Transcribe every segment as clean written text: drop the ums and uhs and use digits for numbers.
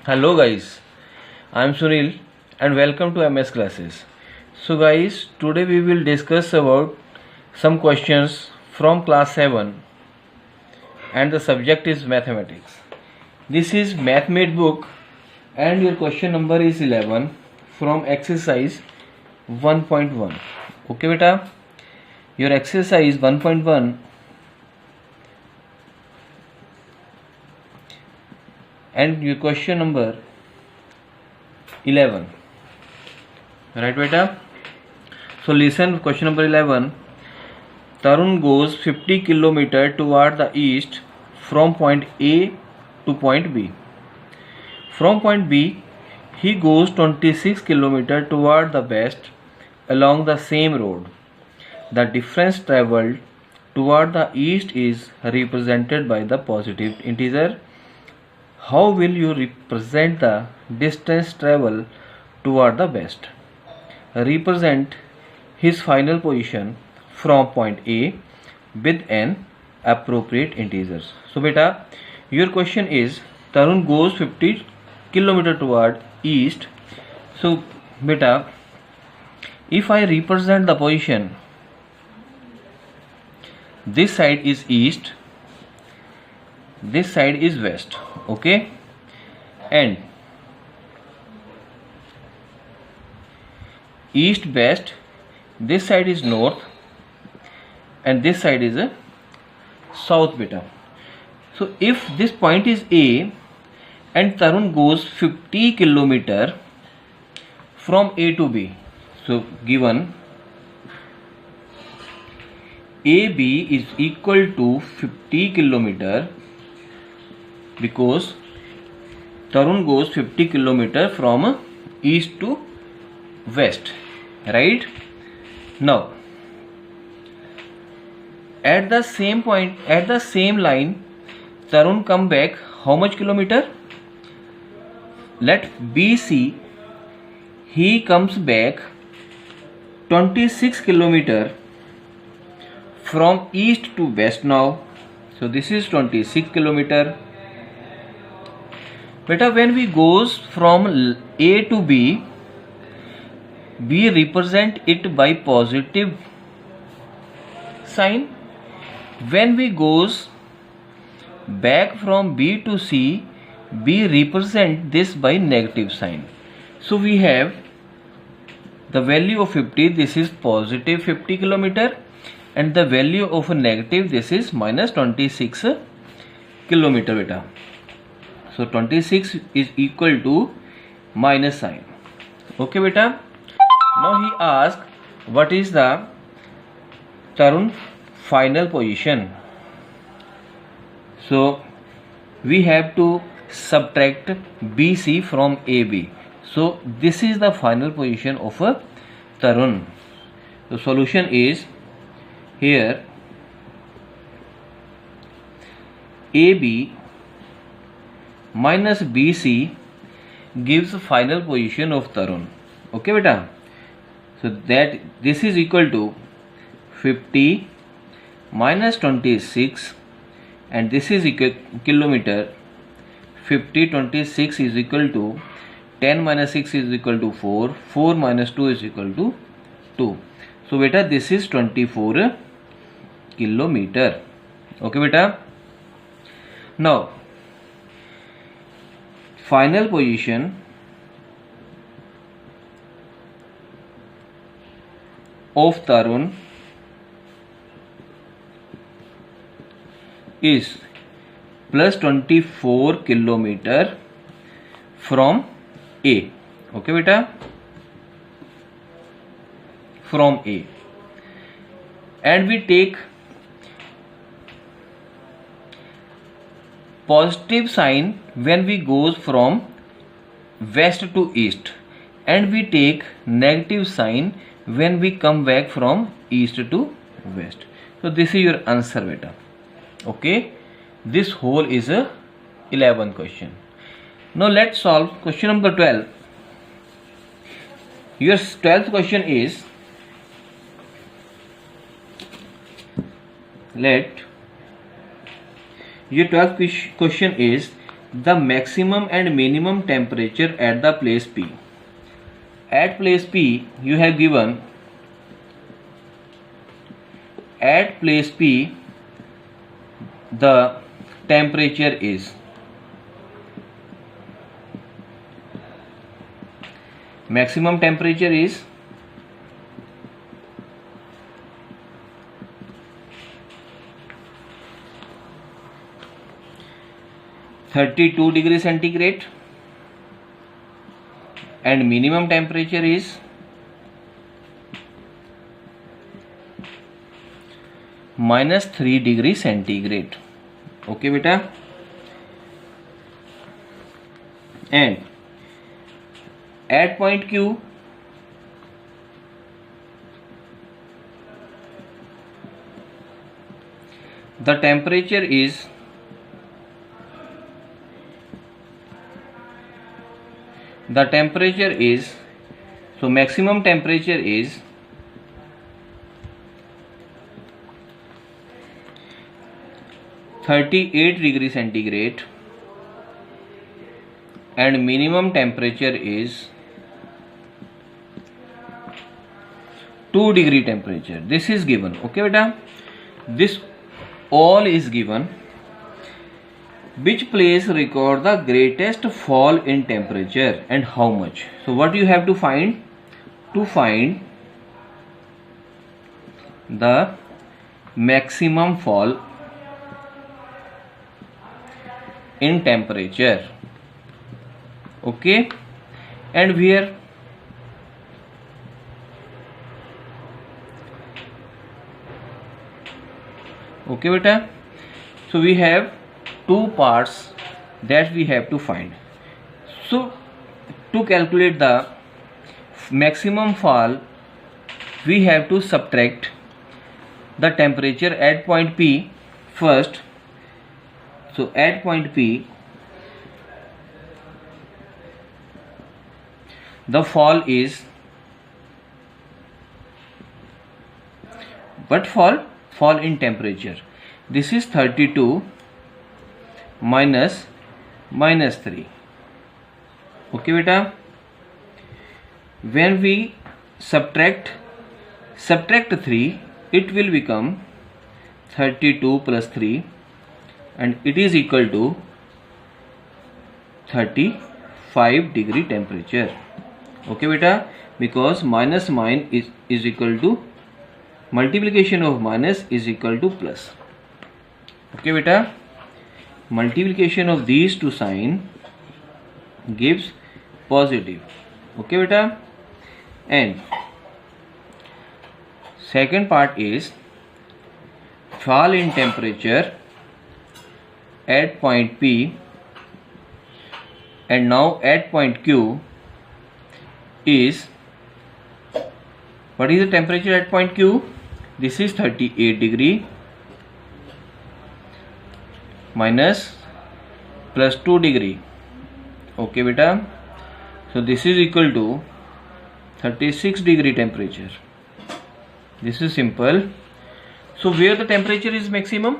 Hello guys, I am Sunil and welcome to MS classes. So guys, today we will discuss about some questions from class 7 and the subject is mathematics. This is MathMate book and your question number is 11 from exercise 1.1. Okay beta, your exercise 1.1 and your question number 11, right beta? So listen, question number 11. Tarun goes 50 km toward the east from point A to point B. From point B he goes 26 km toward the west along the same road. The difference traveled toward the east is represented by the positive integer. How will you represent the distance travel toward the west? Represent his final position from point A with an appropriate integer. So beta, your question is Tarun goes 50 km toward east. So beta, if I represent the position, this side is east, this side is west, okay, and east west, this side is north and this side is a south beta. So if this point is A and Tarun goes 50 km from A to B, so given AB is equal to 50 km because Tarun goes 50 km from east to west, right? Now at the same point, at the same line, Tarun come back how much kilometer? Let BC, he comes back 26 km from east to west now. So this is 26 km. Beta, when we goes from A to B, we represent it by positive sign. When we goes back from B to C, we represent this by negative sign. So we have the value of 50, this is positive 50 km, and the value of a negative, this is minus 26 km beta. So 26 is equal to minus sign. Okay beta. Now he asked what is the Tarun final position. So we have to subtract BC from AB. So this is the final position of a Tarun. The solution is here AB minus BC gives the final position of Tarun. Okay beta. So that this is equal to 50 minus 26 and this is equal kilometer. 50 26 is equal to 10 minus 6 is equal to 4, 4 minus 2 is equal to 2. So beta, this is 24 kilometer. Okay beta. Now final position of Tarun is plus 24 km from A. Okay beta, from A, and we take positive sign when we goes from west to east, and we take negative sign when we come back from east to west. So this is your answer beta. Okay, this whole is a 11 question. Now let's solve question number 12. Your 12th question is, let your 12th question is the maximum and minimum temperature at the place P. At place P you have given, at place P the temperature is maximum temperature is 32 degrees centigrade and minimum temperature is -3 degree centigrade. Okay beta, and at point Q the temperature is so maximum temperature is 38 degree centigrade and minimum temperature is 2 degree temperature. This is given. Okay beta, this all is given. Which place record the greatest fall in temperature and how much? So what you have to find? To find the maximum fall in temperature. Okay, and where? Okay beta, so we have two parts that we have to find. So to calculate the maximum fall we have to subtract the temperature at point P first. So at point P the fall is what fall? Fall in temperature. This is 32 minus -3. Okay beta, when we subtract 3 it will become 32 plus 3 and it is equal to 35 degree temperature. Okay beta, because minus is equal to multiplication of minus is equal to plus. Okay beta, multiplication of these two sign gives positive. Okay beta, and second part is fall in temperature at point P, and now at point Q is, what is the temperature at point Q? This is 38 degree minus plus 2 degree. Okay beta, so this is equal to 36 degree temperature. This is simple. So where the temperature is maximum?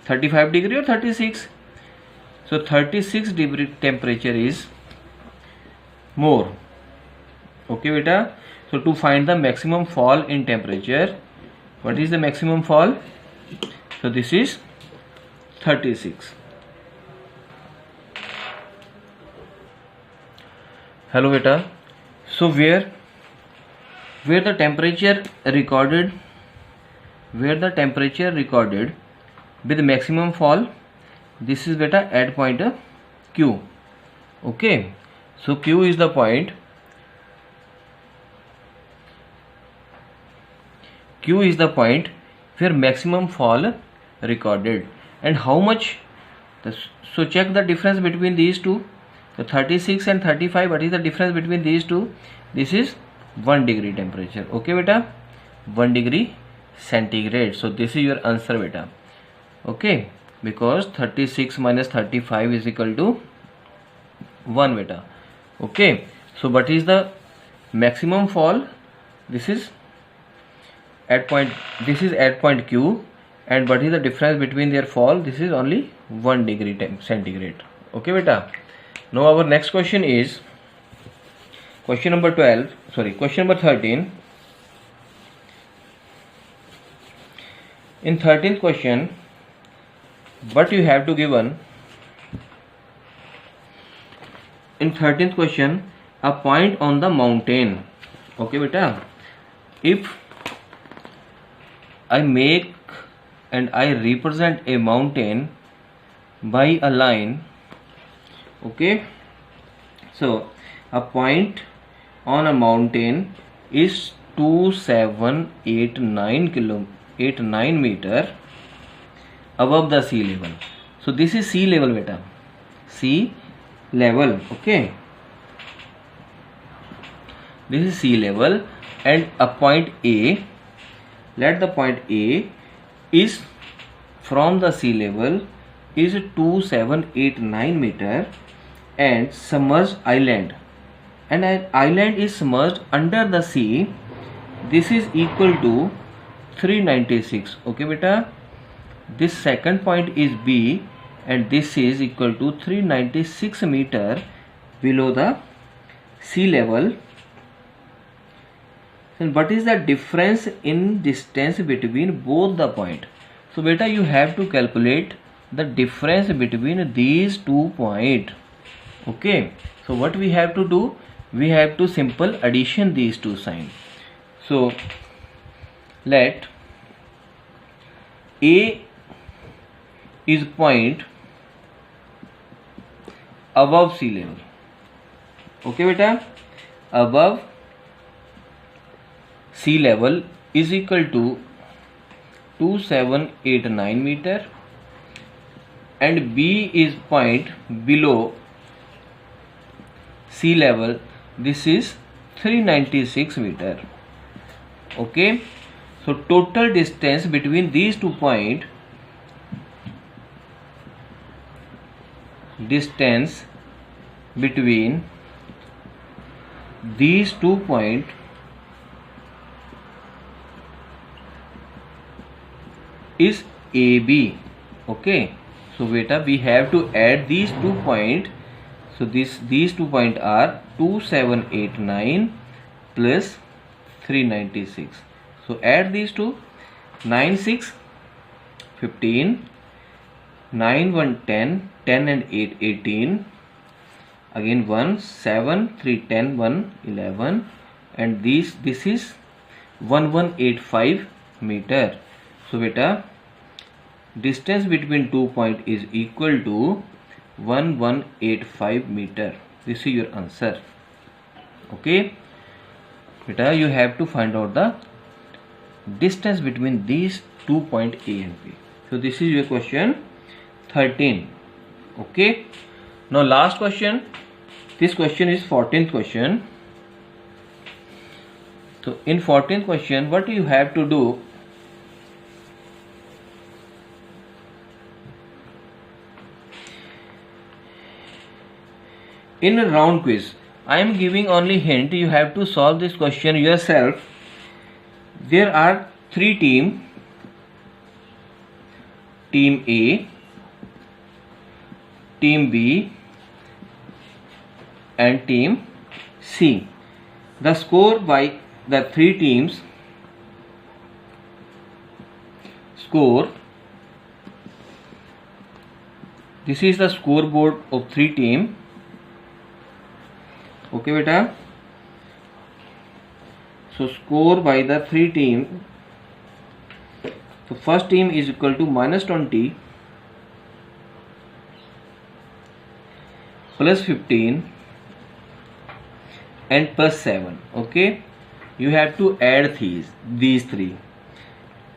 35 degree or 36? So 36 degree temperature is more. Okay beta, so to find the maximum fall in temperature, what is the maximum fall? So this is 36. Hello beta, so where the temperature recorded with maximum fall, this is beta at point Q. Okay, so Q is the point, where maximum fall recorded. And how much? So check the difference between these two. So 36 and 35, what is the difference between these two? This is 1 degree temperature. Okay beta, 1 degree centigrade. So this is your answer beta. Okay, because 36 minus 35 is equal to 1 beta. Okay, so what is the maximum fall? This is at point Q, and what is the difference between their fall? This is only 1 degree centigrade. Okay beta. Now our next question is question number 13. In 13th question, what you have to given in 13th question, a point on the mountain. Okay beta, if I make and I represent a mountain by a line, okay, so a point on a mountain is 2789 meter above the sea level. So this is sea level beta, sea level. Okay, this is sea level, and a point A, let the point A is from the sea level is 2789 meter, and submerged island, and an island is submerged under the sea, this is equal to 396. Okay beta, this second point is B, and this is equal to 396 meter below the sea level. And what is the difference in distance between both the point? So beta, you have to calculate the difference between these 2 points. Okay, so what we have to do, we have to simple addition these two signs. So let A is point above sea level. Okay beta, above sea level is equal to 2789 meter, and B is point below sea level, this is 396 meter. Okay, so total distance between these 2 points, distance between these 2 points is AB. Okay, so beta, we have to add these 2 points. So these 2 points are 2789 plus 396. So add these two, 9 6 15, 9 1 10, 10 and 8 18, again 1 7 3 10 1 11, and this is 1185 meter. So beta, distance between 2 points is equal to 1185 meter. This is your answer. Okay beta, you have to find out the distance between these 2 points A and B. So this is your question 13. Okay, now last question. This question is 14th question. So in 14th question, what you have to do, in a round quiz, I am giving only hint, you have to solve this question yourself. There are 3 teams, team A, team B and team C. The score by the 3 teams score, this is the scoreboard of 3 teams. Okay beta, so score by the 3 teams. So first team is equal to -20 plus 15 and plus 7. Okay, you have to add these 3.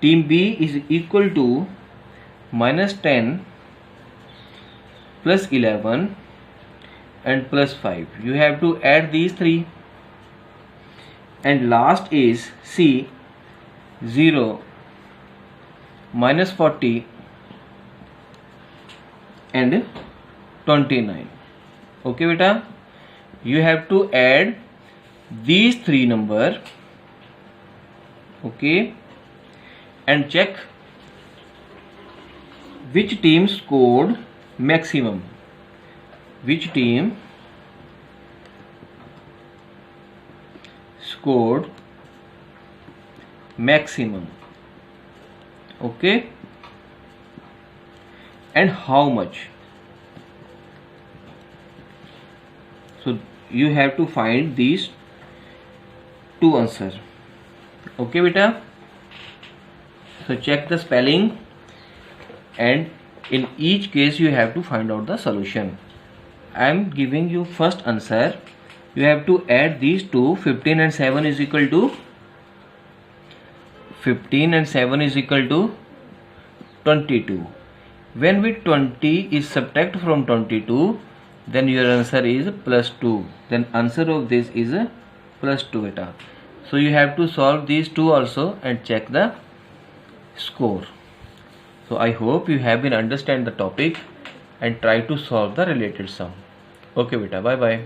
Team B is equal to -10 plus 11 and plus 5. You have to add these 3. And last is C, 0 minus 40 and 29. Okay beta, you have to add these 3 numbers. Okay, and check which team scored maximum. which team scored maximum, okay, and how much. So you have to find these two answers, okay beta. So check the spelling, and in each case you have to find out the solution. I am giving you first answer. You have to add these two. 15 and 7 is equal to 15 and 7 is equal to 22. When we 20 is subtract from 22, then your answer is plus 2. Then answer of this is plus 2 beta. So you have to solve these two also and check the score. So I hope you have been understand the topic and try to solve the related sum. Okay beta, bye bye.